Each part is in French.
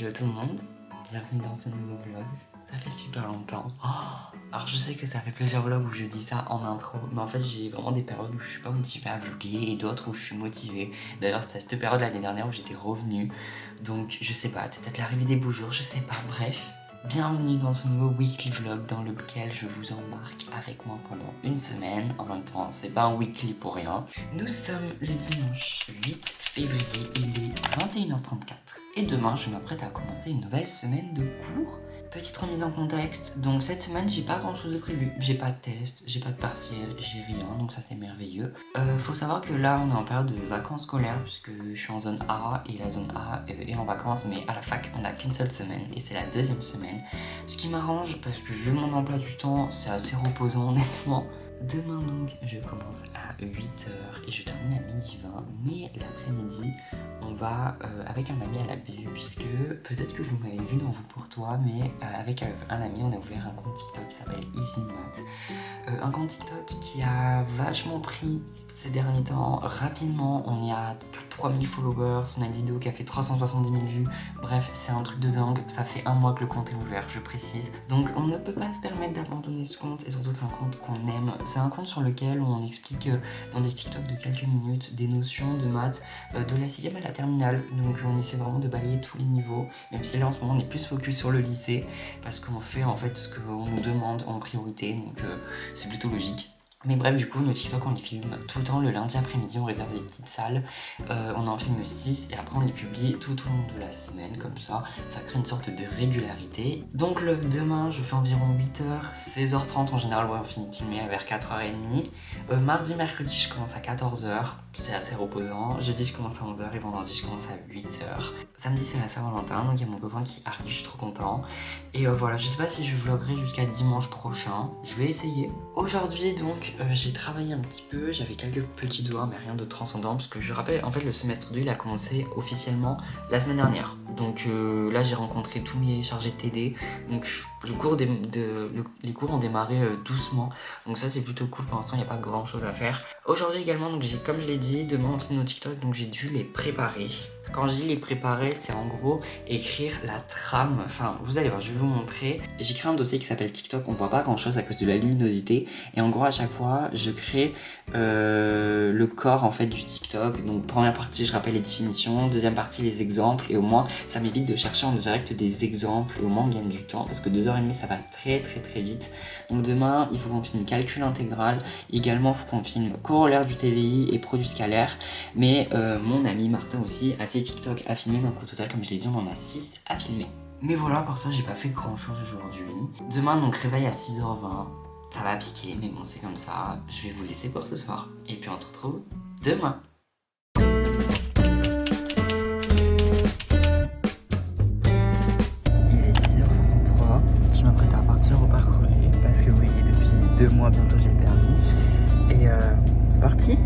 Hello tout le monde, bienvenue dans ce nouveau vlog. Ça fait super longtemps. Alors je sais que ça fait plusieurs vlogs où je dis ça en intro, mais en fait j'ai vraiment des périodes où je suis pas motivée à vlogger et d'autres où je suis motivée. D'ailleurs c'était cette période l'année dernière où j'étais revenue, donc je sais pas, c'est peut-être l'arrivée des beaux jours, je sais pas, bref. Bienvenue dans ce nouveau weekly vlog dans lequel je vous embarque avec moi pendant une semaine. En même temps, c'est pas un weekly pour rien. Nous sommes le dimanche 8 février, il est 21h34. Et demain, je m'apprête à commencer une nouvelle semaine de cours. Petite remise en contexte, donc cette semaine j'ai pas grand chose de prévu, j'ai pas de test, j'ai pas de partiel, j'ai rien, donc ça c'est merveilleux. Faut savoir que là on est en période de vacances scolaires puisque je suis en zone A et la zone A est en vacances, mais à la fac on a qu'une seule semaine et c'est la deuxième semaine. Ce qui m'arrange parce que vu mon emploi du temps c'est assez reposant honnêtement. Demain donc je commence à 8h et je termine à 12h20, mais l'après-midi on va avec un ami à la BU puisque peut-être que vous m'avez vu dans Vous pour toi, mais avec un ami on a ouvert un compte TikTok qui s'appelle EasyMath. Un compte TikTok qui a vachement pris ces derniers temps, rapidement on est à plus de 3000 followers, on a une vidéo qui a fait 370 000 vues, bref c'est un truc de dingue, ça fait un mois que le compte est ouvert, je précise. Donc on ne peut pas se permettre d'abandonner ce compte et surtout que c'est un compte qu'on aime. C'est un compte sur lequel on explique dans des TikTok de quelques minutes des notions de maths de la 6ème à la terminale, donc on essaie vraiment de balayer tous les niveaux, même si là en ce moment on est plus focus sur le lycée parce qu'on fait en fait ce qu'on nous demande en priorité, donc c'est plutôt logique. Mais bref, du coup, nos TikTok, on les filme tout le temps le lundi après-midi, on réserve des petites salles, on en filme 6 et après on les publie tout au long de la semaine, comme ça crée une sorte de régularité. Donc demain, je fais environ 8h, 16h30 en général, ouais, on finit de filmer vers 4h30. Mardi, mercredi, je commence à 14h, c'est assez reposant. Jeudi, je commence à 11h et vendredi, je commence à 8h. Samedi, c'est la Saint-Valentin, donc il y a mon copain qui arrive, je suis trop content. Et voilà, je sais pas si je vloggerai jusqu'à dimanche prochain, je vais essayer. Aujourd'hui, donc, j'ai travaillé un petit peu, j'avais quelques petits devoirs mais rien de transcendant parce que je rappelle en fait le semestre 2 il a commencé officiellement la semaine dernière. Donc là j'ai rencontré tous mes chargés de TD, donc les cours ont démarré doucement, donc ça c'est plutôt cool, pour l'instant il n'y a pas grand chose à faire. Aujourd'hui également, donc comme je l'ai dit, demain on filme nos TikTok, donc j'ai dû les préparer. Quand je dis les préparer, c'est en gros écrire la trame, enfin vous allez voir, je vais vous montrer. J'ai créé un dossier qui s'appelle TikTok, on voit pas grand chose à cause de la luminosité, et en gros à chaque fois je crée le corps en fait du TikTok. Donc première partie je rappelle les définitions, deuxième partie les exemples, et au moins ça m'évite de chercher en direct des exemples et au moins on gagne du temps parce que 2h30 ça passe très vite. Donc demain il faut qu'on filme calcul intégral, également il faut qu'on filme corollaire du TVI et produit scalaire, mais mon ami Martin aussi a ses TikTok à filmer, donc au total comme je l'ai dit on en a 6 à filmer. Mais voilà, pour ça j'ai pas fait grand chose aujourd'hui. Demain donc réveil à 6h20, ça va piquer mais bon c'est comme ça, je vais vous laisser pour ce soir et puis on se retrouve demain. Il est 6h53, je m'apprête à partir au parc Relais parce que oui, depuis 2 mois bientôt j'ai le permis et c'est parti.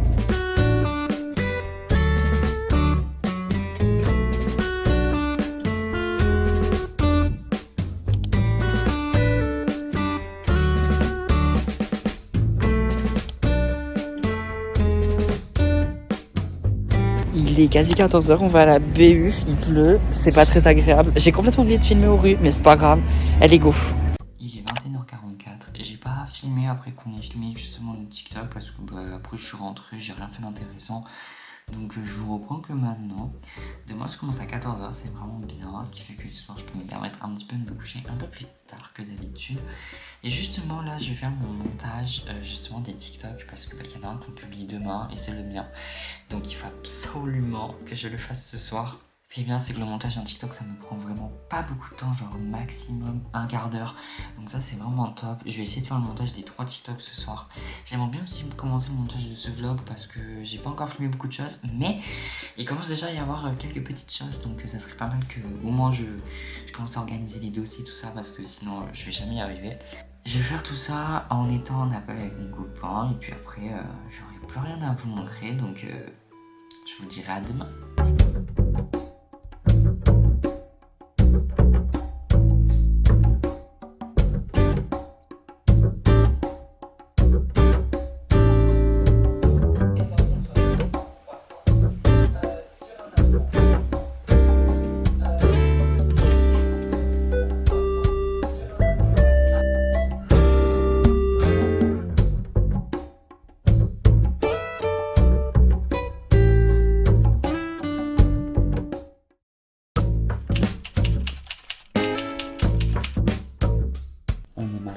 Il est quasi 14h, on va à la BU, il pleut, c'est pas très agréable. J'ai complètement oublié de filmer aux rues, mais c'est pas grave, elle est go. Il est 21h44 et j'ai pas filmé après qu'on ait filmé justement le TikTok parce que après je suis rentré, j'ai rien fait d'intéressant. Donc je vous reprends que maintenant. Demain je commence à 14h, c'est vraiment bien, ce qui fait que ce soir je peux me permettre un petit peu de me coucher un peu plus tard que d'habitude. Et justement là je vais faire mon montage justement des TikTok parce que y en a un qu'on publie demain et c'est le mien. Donc il faut absolument que je le fasse ce soir. Ce qui est bien c'est que le montage d'un TikTok ça me prend vraiment pas beaucoup de temps, genre maximum un quart d'heure. Donc ça c'est vraiment top. Je vais essayer de faire le montage des 3 TikTok ce soir. J'aimerais bien aussi commencer le montage de ce vlog parce que j'ai pas encore filmé beaucoup de choses, mais il commence déjà à y avoir quelques petites choses, donc ça serait pas mal que au moins je commence à organiser les dossiers tout ça parce que sinon je vais jamais y arriver. Je vais faire tout ça en étant en appel avec mon copain et puis après j'aurai plus rien à vous montrer, donc je vous dirai à demain.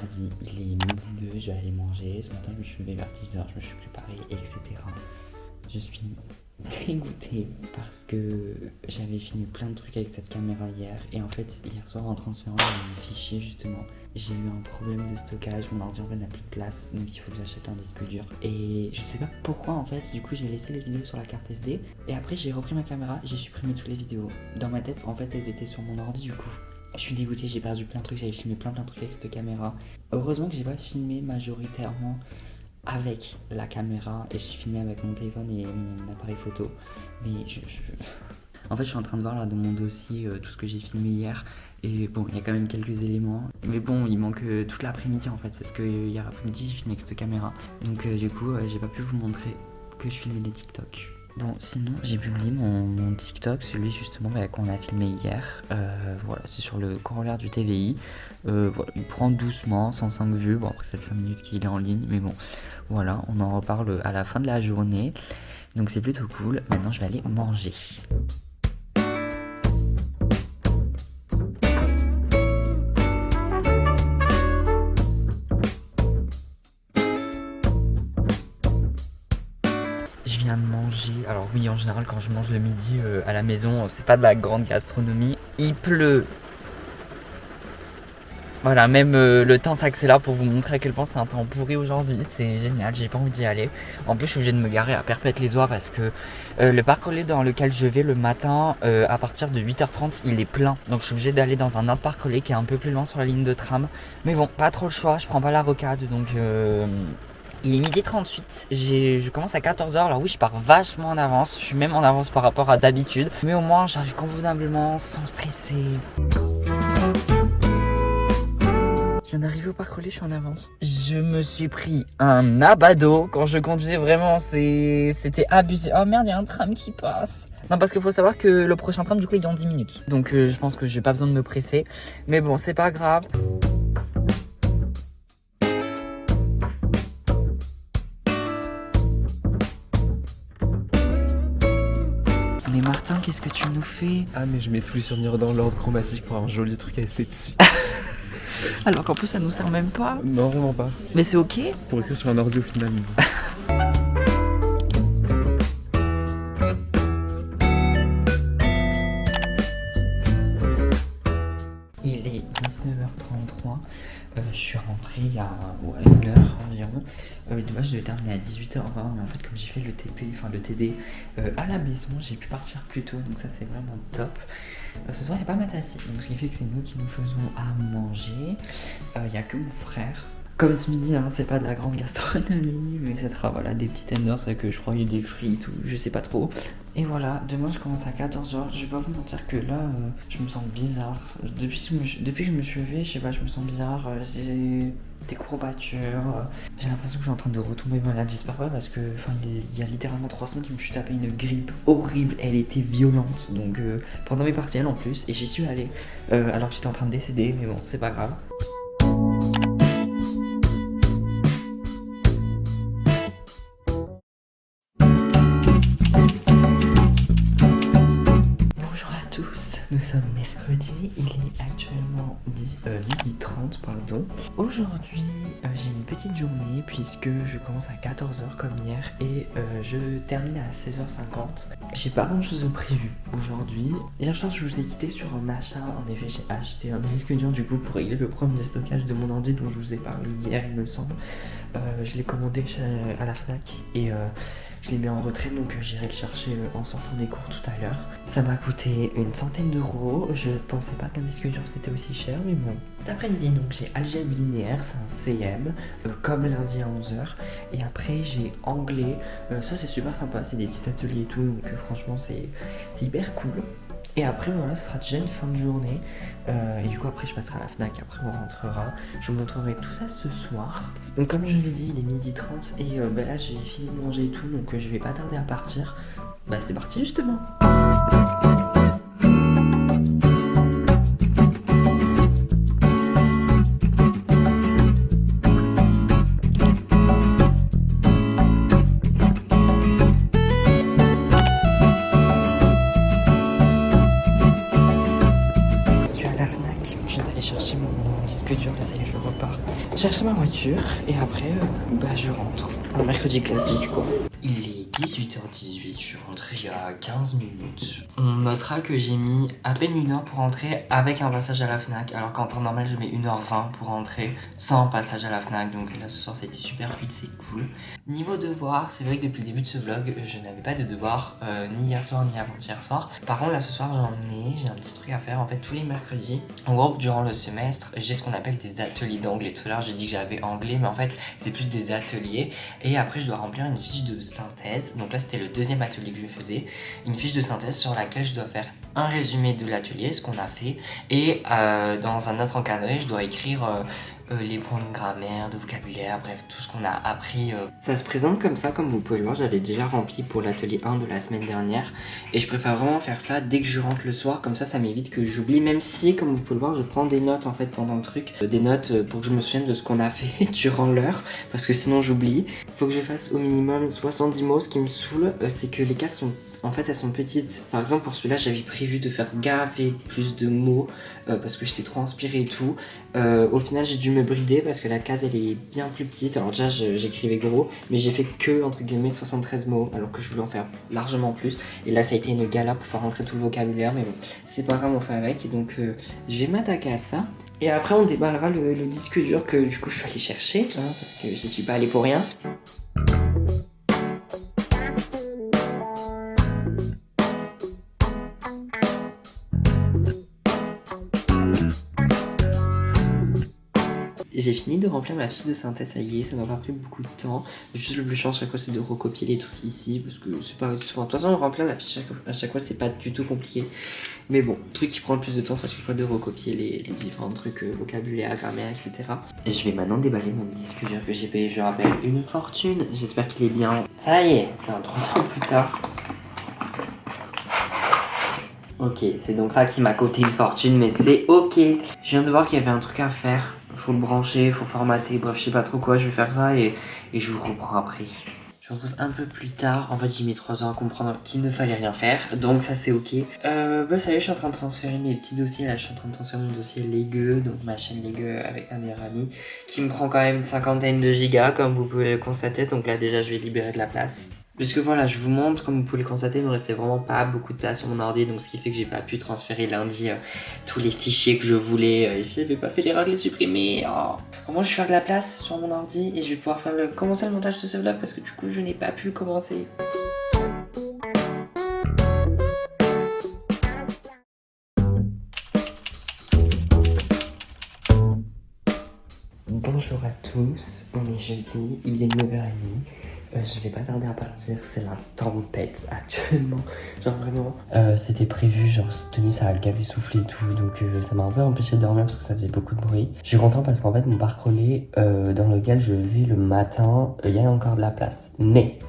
mardi, il est midi 2, je vais aller manger. Ce matin je me suis levé vers 10h, je me suis préparé, etc. Je suis dégoûtée parce que j'avais filmé plein de trucs avec cette caméra hier. Et en fait, hier soir en transférant les fichiers justement, j'ai eu un problème de stockage, mon ordi en fait n'a plus de place, donc il faut que j'achète un disque dur. Et je sais pas pourquoi en fait, du coup j'ai laissé les vidéos sur la carte SD. Et après j'ai repris ma caméra, j'ai supprimé toutes les vidéos. Dans ma tête en fait elles étaient sur mon ordi du coup. Je suis dégoûtée, j'ai perdu plein de trucs, j'avais filmé plein de trucs avec cette caméra. Heureusement que j'ai pas filmé majoritairement avec la caméra et j'ai filmé avec mon téléphone et mon appareil photo. Mais en fait je suis en train de voir là dans mon dossier tout ce que j'ai filmé hier. Et bon, il y a quand même quelques éléments. Mais bon, il manque toute l'après-midi en fait. Parce que hier après-midi, j'ai filmé avec cette caméra. Donc du coup, j'ai pas pu vous montrer que je filmais les TikTok. Bon, sinon, j'ai publié mon TikTok, celui justement qu'on a filmé hier. Voilà, c'est sur le corollaire du TVI. Voilà, il prend doucement, 105 vues. Bon, après, ça fait 5 minutes qu'il est en ligne. Mais bon, voilà, on en reparle à la fin de la journée. Donc c'est plutôt cool. Maintenant, je vais aller manger. Je viens de manger, alors oui en général quand je mange le midi à la maison c'est pas de la grande gastronomie, il pleut. Voilà, même le temps s'accélère pour vous montrer à quel point c'est un temps pourri aujourd'hui, c'est génial, j'ai pas envie d'y aller. En plus je suis obligé de me garer à Perpète-les-Oies parce que le parc relais dans lequel je vais le matin à partir de 8h30 il est plein. Donc je suis obligé d'aller dans un autre parc relais qui est un peu plus loin sur la ligne de tram. Mais bon, pas trop le choix, je prends pas la rocade donc... Il est midi 38, je commence à 14h, alors oui je pars vachement en avance, je suis même en avance par rapport à d'habitude, mais au moins j'arrive convenablement, sans stresser. Je viens d'arriver au parc relais, je suis en avance. Je me suis pris un abado quand je conduisais, vraiment c'était abusé. Oh merde, il y a un tram qui passe. Non parce qu'il faut savoir que le prochain tram du coup il est dans 10 minutes, donc je pense que j'ai pas besoin de me presser, mais bon c'est pas grave. Mais Martin, qu'est-ce que tu nous fais? Ah mais je mets tous les surnuméros dans l'ordre chromatique pour avoir un joli truc à rester dessus. Alors qu'en plus ça nous sert même pas. Non vraiment pas. Mais c'est ok. Pour écrire sur un ordi au final. Il est 19h33. Je suis rentré il y a une heure environ. De base je devais terminer à 18h20, mais en fait comme j'ai fait le TD à la maison, j'ai pu partir plus tôt, donc ça c'est vraiment top. Ce soir il n'y a pas ma tati, donc ce qui fait que c'est nous qui nous faisons à manger. Il n'y a que mon frère. Comme ce midi, hein, c'est pas de la grande gastronomie, mais ça sera voilà, des petits tenders avec je crois il y a des frites ou je sais pas trop. Et voilà, demain je commence à 14h, je vais pas vous mentir que là je me sens bizarre. Depuis que je me suis levé, je sais pas, je me sens bizarre, j'ai des courbatures, j'ai l'impression que je suis en train de retomber malade, j'espère pas parce que il y a littéralement 3 semaines que je me suis tapé une grippe horrible, elle était violente, donc pendant mes partiels en plus, et j'y suis allé alors que j'étais en train de décéder, mais bon c'est pas grave. Nous sommes mercredi, il est actuellement midi 30 pardon. Aujourd'hui j'ai une petite journée puisque je commence à 14h comme hier et je termine à 16h50. J'ai pas grand chose de prévu aujourd'hui. Hier soir je vous ai quitté sur un achat, en effet j'ai acheté un disque dur du coup pour régler le problème de stockage de mon ordi dont je vous ai parlé hier il me semble. Je l'ai commandé à la Fnac et je l'ai mis en retrait donc j'irai le chercher en sortant des cours tout à l'heure. Ça m'a coûté une centaine d'euros, je pensais pas qu'un disque dur c'était aussi cher mais bon. Cet après-midi donc j'ai algèbre linéaire, c'est un CM, comme lundi à 11h. Et après j'ai anglais, ça c'est super sympa, c'est des petits ateliers et tout donc franchement c'est hyper cool. Et après voilà, ça sera déjà une fin de journée. Et du coup après je passerai à la Fnac, après on rentrera. Je vous montrerai tout ça ce soir. Donc comme je vous l'ai dit, il est midi 30 et là j'ai fini de manger et tout, donc je vais pas tarder à partir. Bah c'est parti justement. Chercher mon disque disque dur, là ça y est, je repars chercher ma voiture et après je rentre. Un mercredi classique quoi. Il est 18h18, je suis rentré il y a 15 minutes. On notera que j'ai mis à peine 1 heure pour rentrer avec un passage à la Fnac, alors qu'en temps normal je mets 1h20 pour rentrer sans passage à la Fnac, donc là ce soir ça a été super fluide, c'est cool. Niveau devoir, c'est vrai que depuis le début de ce vlog, je n'avais pas de devoir ni hier soir ni avant-hier soir. Par contre là ce soir j'ai un petit truc à faire en fait tous les mercredis. En gros durant le semestre, j'ai ce qu'on appelle des ateliers d'anglais. Tout à l'heure j'ai dit que j'avais anglais, mais en fait c'est plus des ateliers. Et après je dois remplir une fiche de synthèse. Donc là c'était le deuxième atelier que je faisais. Une fiche de synthèse sur laquelle je dois faire un résumé de l'atelier, ce qu'on a fait. Et dans un autre encadré, je dois écrire les points de grammaire, de vocabulaire, bref, tout ce qu'on a appris. Ça se présente comme ça, comme vous pouvez le voir, j'avais déjà rempli pour l'atelier 1 de la semaine dernière. Et je préfère vraiment faire ça dès que je rentre le soir, comme ça m'évite que j'oublie, même si, comme vous pouvez le voir, je prends des notes en fait pendant le truc. Des notes pour que je me souvienne de ce qu'on a fait durant l'heure, parce que sinon j'oublie. Faut que je fasse au minimum 70 mots. Ce qui me saoule, c'est que les cases sont... En fait, elles sont petites. Par exemple, pour celui-là, j'avais prévu de faire gaver plus de mots parce que j'étais trop inspirée et tout. Au final, j'ai dû me brider parce que la case, elle est bien plus petite. Alors déjà, j'écrivais gros, mais j'ai fait que, entre guillemets, 73 mots, alors que je voulais en faire largement plus. Et là, ça a été une galère pour faire rentrer tout le vocabulaire, mais bon, c'est pas grave, on fait avec. Et donc, je vais m'attaquer à ça. Et après, on déballera le disque dur que, du coup, je suis allée chercher, hein, parce que j'y suis pas allée pour rien. J'ai fini de remplir ma fiche de synthèse, ça y est, ça m'a pas pris beaucoup de temps. Juste le plus chiant à chaque fois c'est de recopier les trucs ici, parce que c'est pas souvent. De toute façon, remplir la fiche à chaque fois c'est pas du tout compliqué. Mais bon, le truc qui prend le plus de temps c'est à chaque fois de recopier les différents trucs, vocabulaire, grammaire, etc. Et je vais maintenant déballer mon disque dur que j'ai payé, je rappelle, une fortune. J'espère qu'il est bien. Ça y est, 3 ans plus tard. Ok, c'est donc ça qui m'a coûté une fortune, mais c'est ok. Je viens de voir qu'il y avait un truc à faire. Faut le brancher, faut formater, bref, je sais pas trop quoi, je vais faire ça et je vous reprends après. Je vous retrouve un peu plus tard. En fait, j'ai mis 3 ans à comprendre qu'il ne fallait rien faire, donc ça c'est ok. Ça y est, je suis en train de transférer mes petits dossiers. Là, je suis en train de transférer mon dossier Lego, donc ma chaîne Lego avec ma meilleure amie, qui me prend quand même une cinquantaine de gigas, comme vous pouvez le constater. Donc là, déjà, je vais libérer de la place. Puisque voilà, je vous montre, comme vous pouvez le constater, il ne me restait vraiment pas beaucoup de place sur mon ordi, donc ce qui fait que j'ai pas pu transférer lundi tous les fichiers que je voulais. Ici, j'avais pas fait l'erreur de les supprimer. Oh. Au moins, je vais faire de la place sur mon ordi et je vais pouvoir commencer le montage de ce vlog parce que du coup, je n'ai pas pu commencer. Bonjour à tous, on est jeudi, il est 9h30. Je vais pas tarder à partir, c'est la tempête actuellement. Genre vraiment, c'était prévu, genre cette nuit ça a gavé soufflé et tout, donc ça m'a un peu empêché de dormir parce que ça faisait beaucoup de bruit. Je suis content parce qu'en fait mon parc relais dans lequel je vais le matin, il y a encore de la place. Mais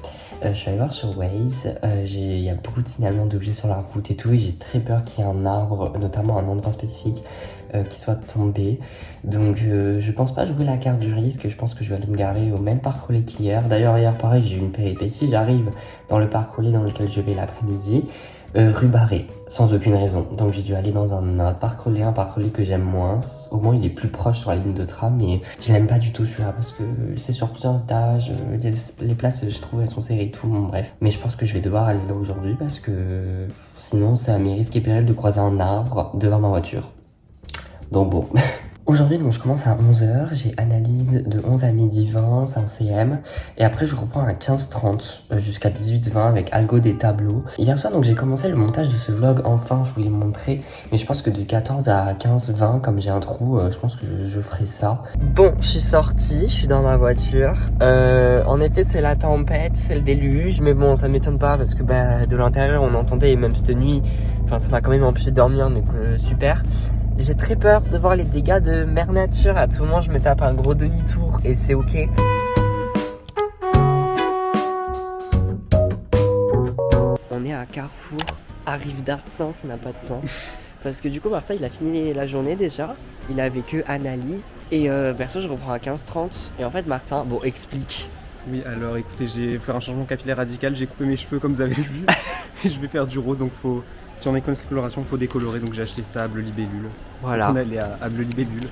je suis allé voir sur Waze, il y a beaucoup de signalements d'objets sur la route et tout, et j'ai très peur qu'il y ait un arbre, notamment un endroit spécifique, qui soit tombé. Donc je pense pas jouer la carte du risque, je pense que je vais aller me garer au même parc relais qu'hier. D'ailleurs hier pareil, j'ai eu une péripétie, j'arrive dans le parc relais dans lequel je vais l'après-midi, rue Barré, sans aucune raison. Donc j'ai dû aller dans un parc relais que j'aime moins. Au moins il est plus proche sur la ligne de tram, mais je l'aime pas du tout celui-là parce que c'est sur plusieurs étages, les places je trouve elles sont serrées et tout, bon, bref. Mais je pense que je vais devoir aller là aujourd'hui parce que sinon c'est à mes risques et périls de croiser un arbre devant ma voiture. Donc bon. Aujourd'hui, donc je commence à 11h, j'ai analyse de 11 à midi 20, c'est un CM, et après je reprends à 15h30 jusqu'à 18h20 avec algo des tableaux. Hier soir, donc j'ai commencé le montage de ce vlog, enfin je voulais montrer, mais je pense que de 14 à 15h20, comme j'ai un trou, je pense que je ferai ça. Bon, je suis sortie, je suis dans ma voiture, en effet c'est la tempête, c'est le déluge, mais bon ça m'étonne pas parce que de l'intérieur on entendait, et même cette nuit, enfin ça m'a quand même empêché de dormir, donc super. J'ai très peur de voir les dégâts de mère nature. À tout moment, je me tape un gros demi-tour et c'est ok. On est à Carrefour, à Rive d'Arsan, ça n'a pas de sens. Parce que du coup, parfois, il a fini la journée déjà. Il avait que analyse. Et perso, je reprends à 15h30. Et en fait, Martin, bon, explique. Oui, alors écoutez, j'ai fait un changement capillaire radical, j'ai coupé mes cheveux comme vous avez vu. Et je vais faire du rose, donc faut Si on méconnaît cette coloration, faut décolorer, donc j'ai acheté ça à Bleu Libellule. Voilà. On est allé à Bleu Libellule.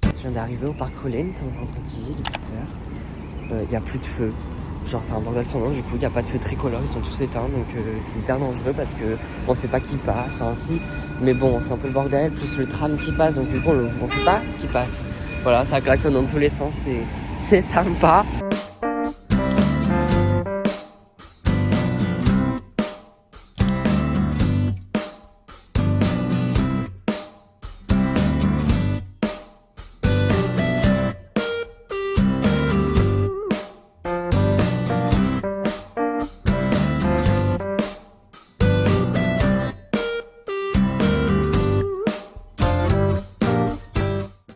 Je viens d'arriver au parc Rollen, c'est un vendredi, il est 8h. Il n'y a plus de feu. Genre c'est un bordel sans nom, du coup il n'y a pas de feu tricolore, ils sont tous éteints, donc c'est hyper dangereux parce que on sait pas qui passe, enfin si, mais bon c'est un peu le bordel, plus le tram qui passe, donc du coup on sait pas qui passe. Voilà, ça klaxonne dans tous les sens, c'est sympa.